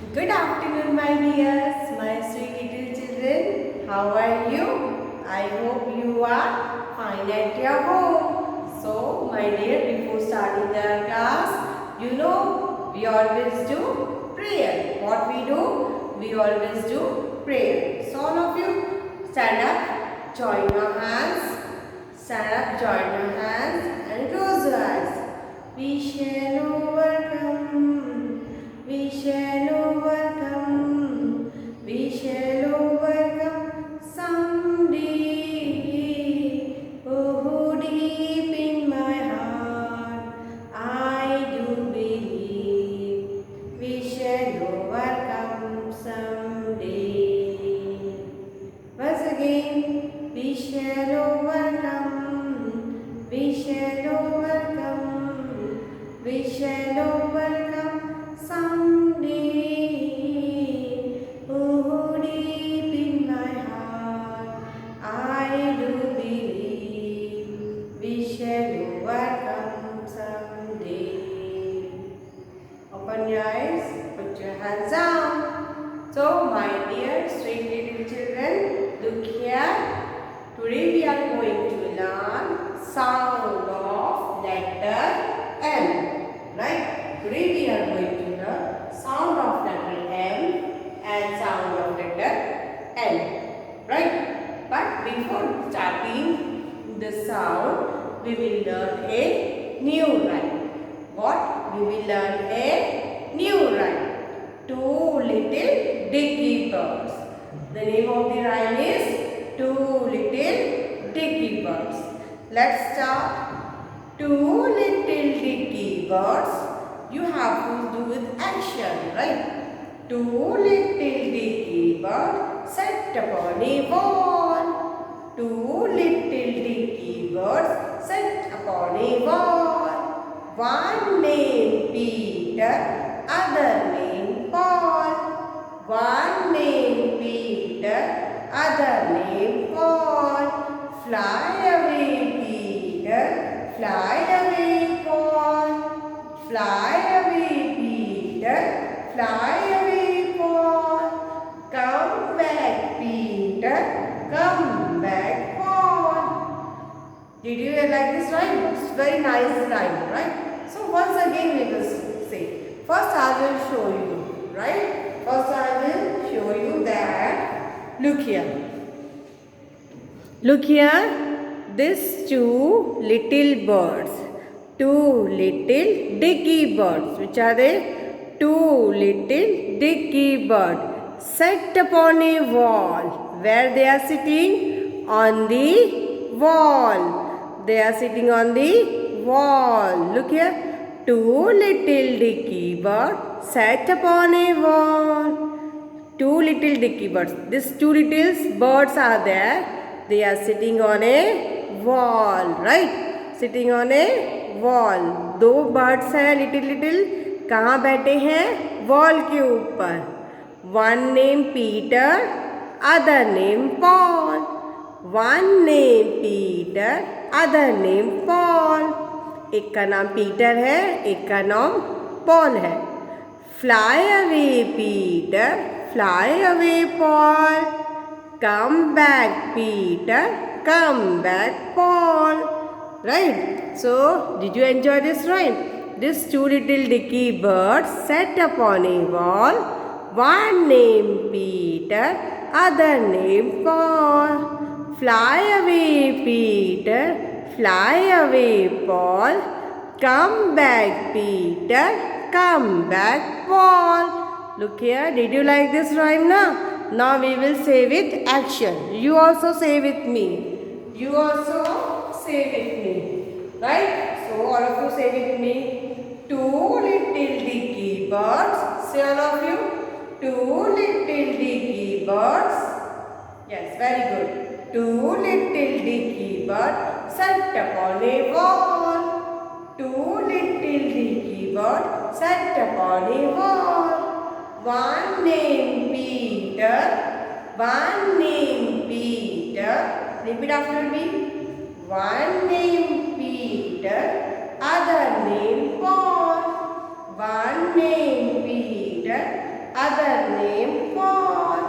Good afternoon, my dears, my sweet little children. How are you? I hope you are fine at your home. So, my dear, before starting the class, we always do prayer. What we do? We always do prayer. So, all of you stand up, join your hands. Stand up, join your hands, and close your eyes. We shall overcome. We shall overcome. We shall overcome someday. Oh, deep in my heart, I do believe we shall overcome someday. Once again, we shall overcome. We shall overcome. We shall overcome someday. Oh, deep in my heart, I do believe we shall overcome someday. Open your eyes, put your hands down. So, my dear sweet little children, look here. Today we are going to learn sound of letter M. Right? Today we are going to learn sound of letter M and sound of letter N. Right? But before starting the sound, we will learn a new rhyme. What? We will learn a new rhyme. Two little dicky birds. The name of the rhyme is Two Little Dicky Birds. Let's start. Two little dicky birds. You have to do with action, right? Two little dicky birds sat upon a wall. Two little dicky birds sat upon a wall. One named Peter, other named Paul. One named Peter, other named Paul. Fly away, Peter, fly away, Paul. Fly away, Peter, fly away, Paul. Come back, Peter, come back, Paul. Did you like this rhyme? It's very nice rhyme, right? So once again we will say. First I will show you, right? First I will show you that. Look here. Look here. These two little birds. Two little dicky birds. Which are they? Two little dicky birds. Sat upon a wall. Where they are sitting? On the wall. They are sitting on the wall. Look here. Two little dicky birds sat upon a wall. Two little dicky birds. These two little birds are there. They are sitting on a wall, right? Sitting on a wall. दो birds हैं little. कहाँ बैठे हैं? Wall के ऊपर. One named Peter, other named Paul. One named Peter, other named Paul. एक का नाम पीटर है, एक का नाम पॉल है. Fly away, Peter. Fly away, Paul. Come back, Peter. Come back, Paul. Right? So, did you enjoy this rhyme? These two little dicky birds sat upon a wall. One named Peter, other named Paul. Fly away, Peter. Fly away, Paul. Come back, Peter. Come back, Paul. Look here. Did you like this rhyme now? Now we will say with action. You also say with me. You also say with me. Right? So all of you say with me. Two little dicky birds. Say all of you. Two little dicky birds. Yes, very good. Two little dicky birds sat upon a wall. Two little dicky birds sat upon a wall. One named Peter. One named Peter. Repeat after me. One named Peter. Other named Paul. One named Peter. other name Paul.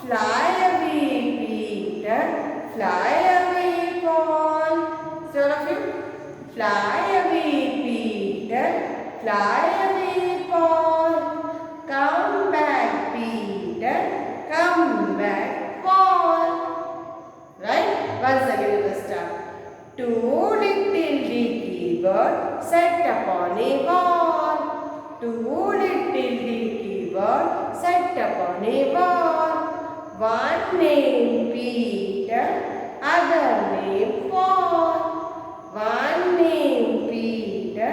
Fly away, Peter. Fly away, Paul. So all of you, fly away, Peter. Fly away, Paul. Come back, Peter. Come back, Paul. Right? Once again we will start. Two little dicky birds sat upon a wall. Two little dicky birds sat upon a wall. One named Peter, other named Paul. One named Peter,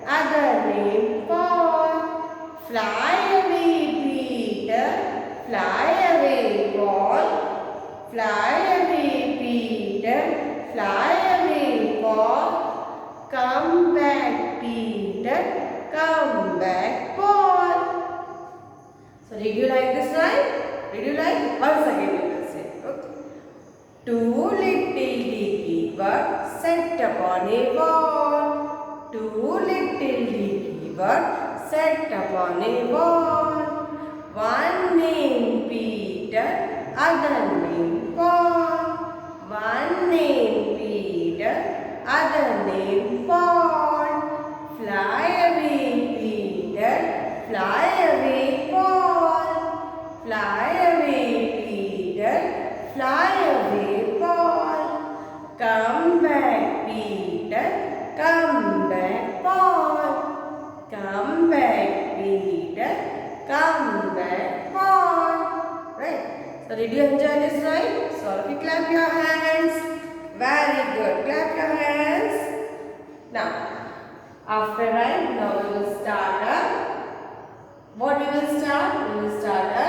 other named Paul. Fly away, Peter. Fly away, Paul. Fly away, Peter. Fly away, Paul. Come back, Peter. Come back, Paul. So did you like this rhyme? Did you like? Once again we will say. Okay. Two little dicky birds sat upon a wall. Two little dicky birds sat upon a wall. One named Peter, other named Paul. One named Peter, other named Paul. Fly away, Peter. Fly away, Paul. Fly away, Peter. Fly away, Paul. Come back, Peter. Come back, Paul. Come back, Peter. Come back, Paul. Right? So did you enjoy this rhyme? So if you clap your hands. Very good. Clap your hands. Now, after rhyme, now we will start a, what we will start? We will start a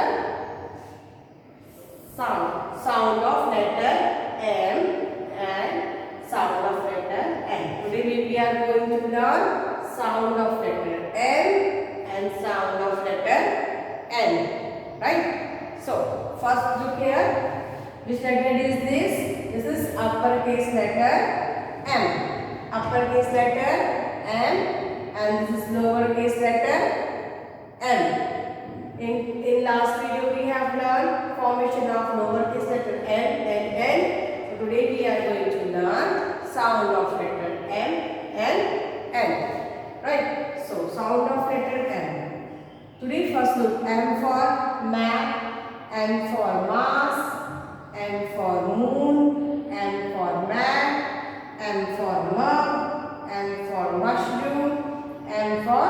sound. Sound of letter M and sound of letter N. Today we are going to learn sound of letter M and sound of letter N. Right? So, first look here. Which letter is this? This is uppercase letter M. Uppercase letter M, and this is lowercase letter m. In last video we have learned formation of lowercase letter m and n. So today we are going to learn sound of letter m and n. Right? So sound of letter m. Today first look M for map, N for mass, N for moon, M for map, M for mug, M for mushroom, M for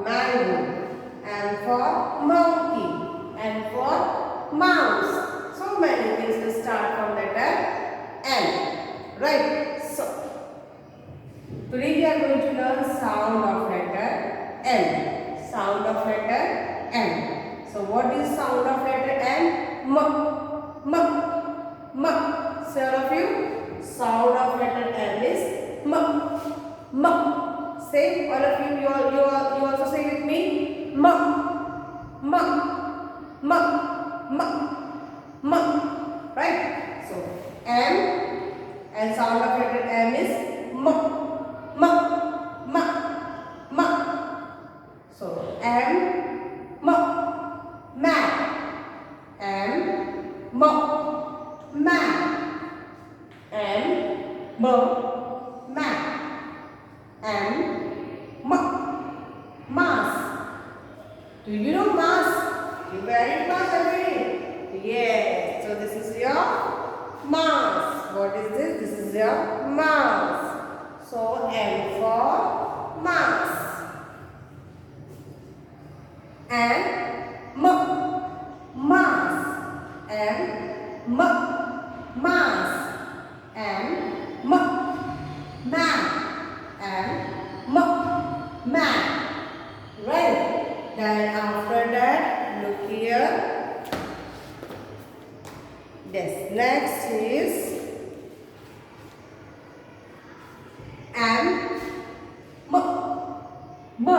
mango, M for monkey, M for mouse. So many things will start from letter M. Right? So today we are going to learn sound of letter M. Sound of letter M. So what is sound of letter M? M. M. M. So all of you, sound of letter M is M. M. Say, all of you, you also say with me. M. M. M. M. M. Right? So M and sound of letter M is M. M. M. M. So M. M. Map. M. M. Map. M. M. Map. M. M. Mass. Do you know mass? You wear it mass every day. Yes. So this is your mass. What is this? This is your mass. So M for mass. And M. Mass. M. M. Mass. M. M. Map. M. M. Map. Right? Then after that, look here. Yes. Next is M. M. M. M.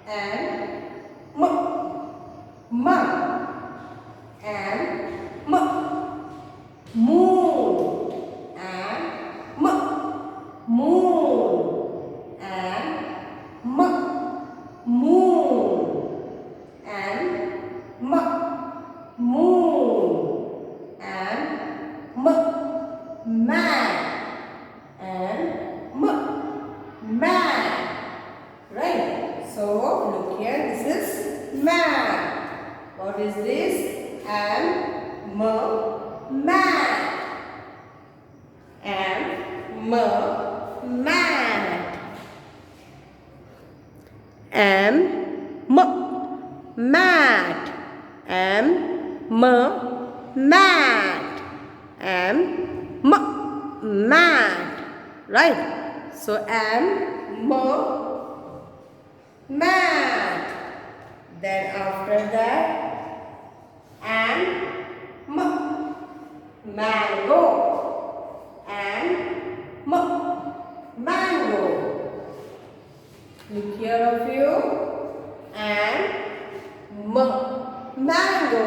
M. M. M. M. Moon. M. M. Moon. M. M. Moon. M. So look here, this is mat. What is this? Mat. Mat. Mat. Mat. Right? So mat. Then after that mango. Mango. Look here of you. Mango.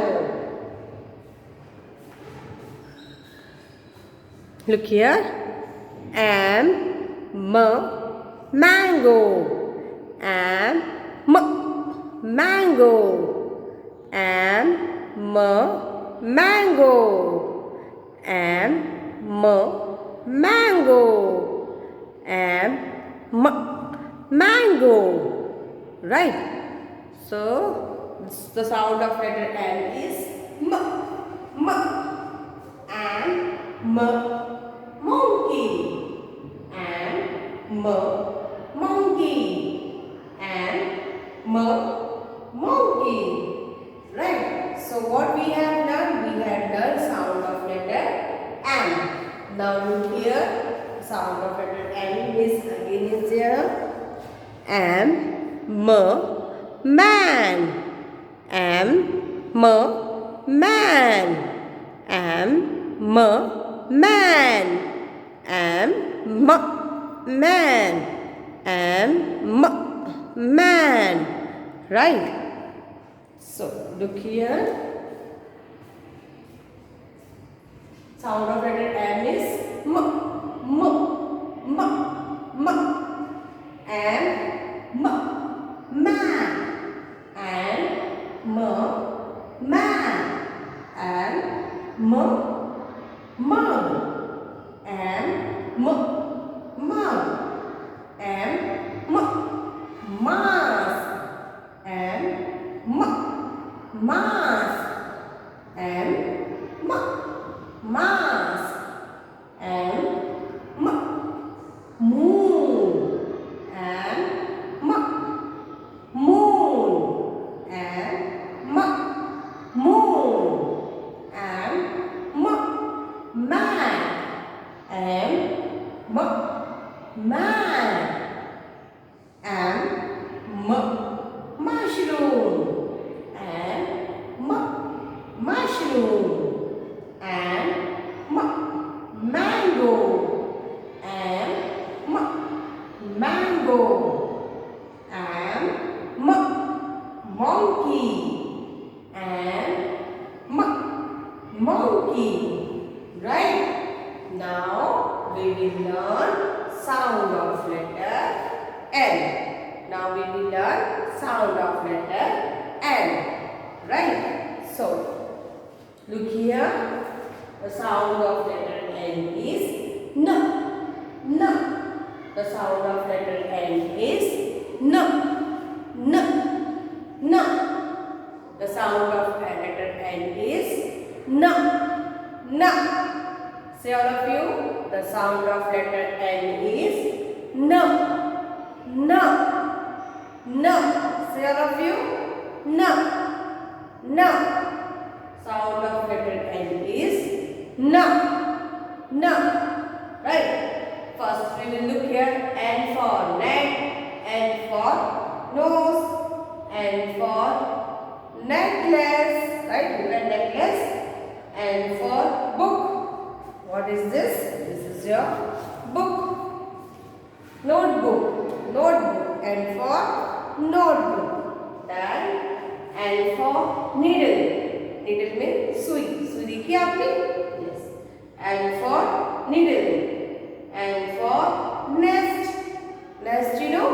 Look here. Mango. Mango. Mango. Mango. Mango. Right? So the sound of letter M is M. And monkey. And monkey. And monkey. Right? So what we have learned? We have learned sound of letter M. Now look here. Sound of letter M is again is there. Man. Man. Man. Man. Right? So look here. Sound of letter M is M. And man. And man. And mug. And mug. And mask. And mask. And mask. And moon. And moon. And moon. And man. And man. And mushroom. And mushroom. And mango. And mango. And monkey. And monkey. Right? Now we will learn sound of letter L. Now we will learn sound of letter L. Right? So look here. The sound of letter L is N. N. The sound of letter L is N. N. N. The sound of letter L is N. N. Say all of you. The sound of letter L is N. N. N. Say all of you. N. N. Sound of letter N is N. N. Right? First we will look here. N for neck. N for nose. N for necklace. Right? Look at necklace. N for book. What is this? This is your book. Notebook. Notebook. N for notebook. Then N for needle. Needle means sui. Sui देखी आपने? Yes. N for needle. N for nest. Nest you know?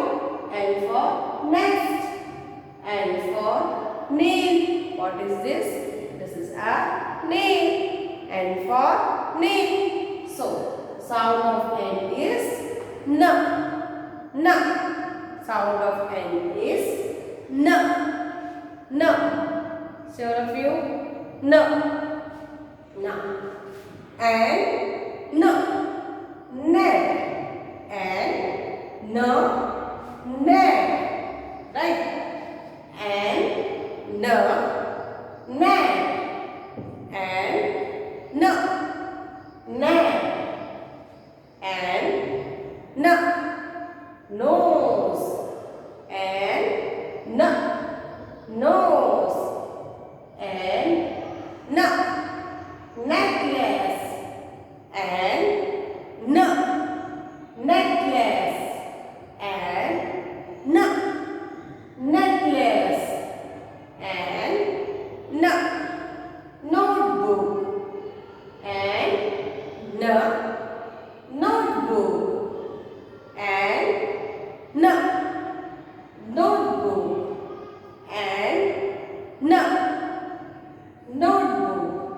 N for nest. N for nail. What is this? This is a nail. N for nail. So sound of N is N. N. Sound of N is N. N. Say all of you. N. N. And N. Net. And N. Net. Right? And N. Net. And N. Net. And N. Nose. And N. Nose. And N. Necklace. And N. Necklace. And N. Necklace. And N. Notebook. And N. Notebook. And N. Notebook. And N. Notebook.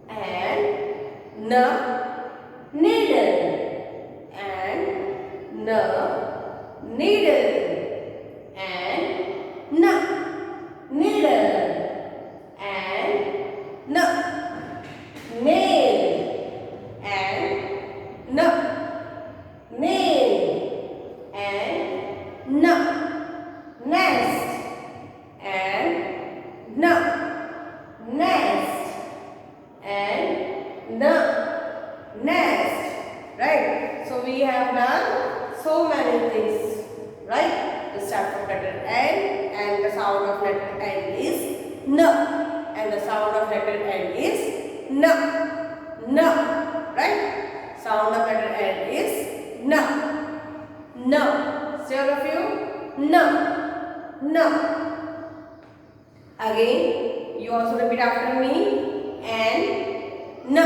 And N. Needle. And N. Needle. And N. Needle. And N. Nail. And N. Nail. And N. Nest. And N. Nest. And N. Nest. Right? So we have done so many things. Right? The start of letter N, and the sound of letter N is N. And the sound of letter N is N. N. Right? Sound of letter N is N. N. Say all of you. N. N. Again, you also repeat after me. And N.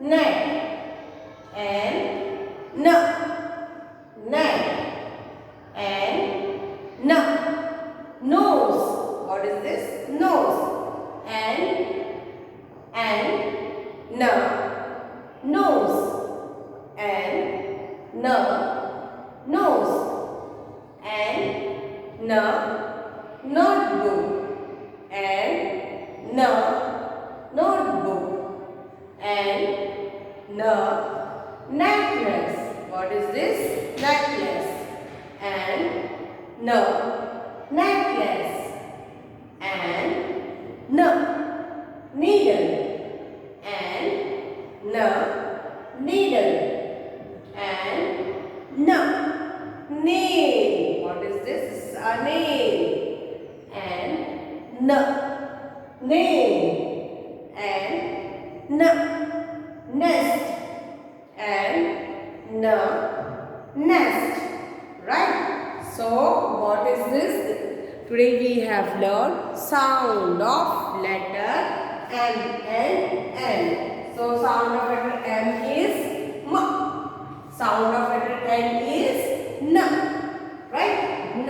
Net. And N. Net. And N. Nose. What is this? Nose. And N. Nose. And N. Nose. And N. Notebook. And N. Notebook. And N. Necklace. What is this? Necklace. And N. Necklace. And N. Needle. And N. Needle. And N. Nail. What is this? This is a nail. And N. Nail. And N. Nest. And N. Nest. Right? So, what is this? Today we have learned sound of letter M. N. So, sound of letter M is M. Sound of letter N is N. Right? N.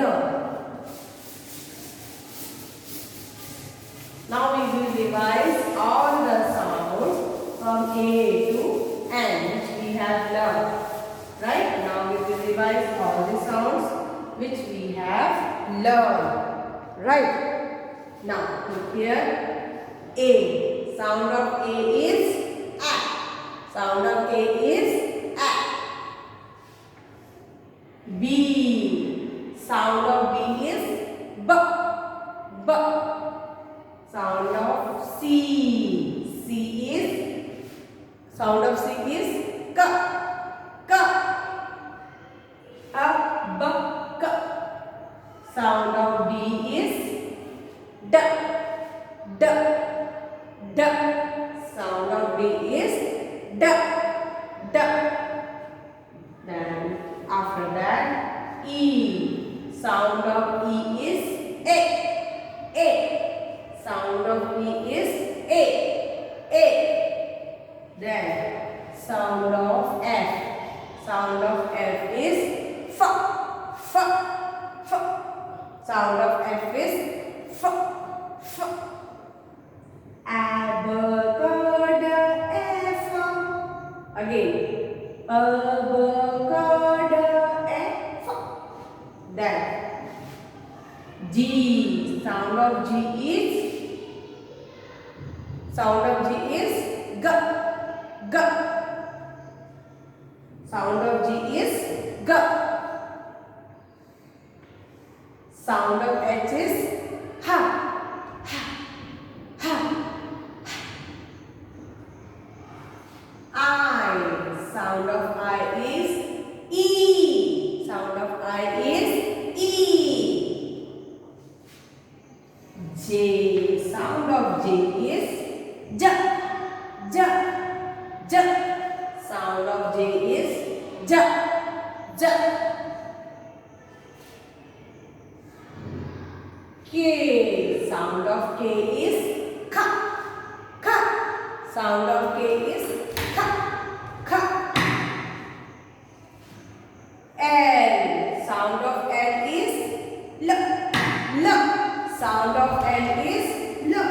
Now we will revise all the sounds from A to N which we have learned. Right? Now we will revise all the sounds which we have learned. Right? Now look here. A. Sound of A is A. Sound of A is A. B. Sound of B is B. B. Sound of C. C is. Sound of C is K. K. A. B. K. Sound of D is D. D. D. Sound of D is D. D. Then after that E. Sound of E is A. A. Sound of E is A. A. Then sound of F. Sound of F is F. F. F. Sound of F is F. F. Abacadabra. Again. Abacadabra. Then G. Sound of G is G. Sound of G is G. Sound of H is Ha. I. Sound of I is E. Sound of I is E. J. Sound of J is J. Sound of J is J. K. Sound of K is K. Sound of K is K. L. Sound of L is L. Sound of L is L.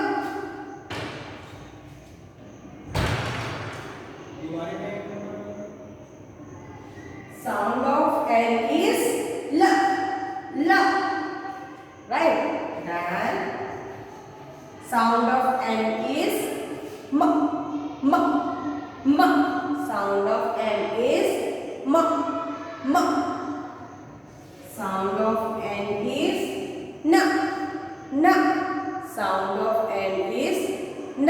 Sound of L is L. Right? Then sound of N is M. Sound of N is M. Sound of N is N. Sound of N is N.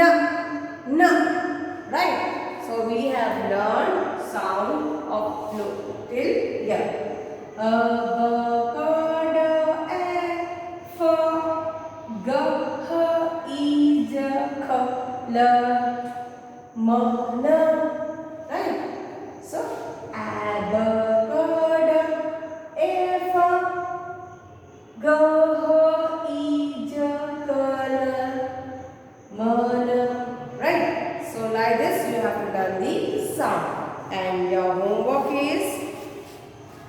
Right? So we have learned sound of till here. A, B, K, D, E, F, G, H, I, J, K, L, M, N. Right? So A, B, K, D, E, F, G, H, I, J, K, L, M, N. Right? So like this you have to learn the sound. And your homework is,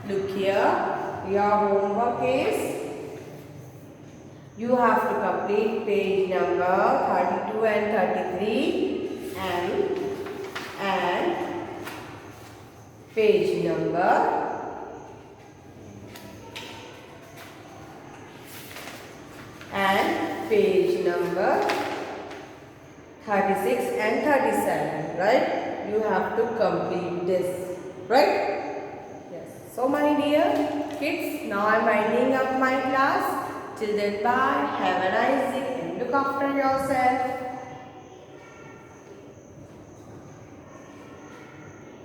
look here, your homework is, you have to complete page number 32 and 33 and page number 36 and 37, right? You have to complete this, right? Yes. So my dear kids, now I am winding up my class. Till then, bye. Have a nice day and look after yourself.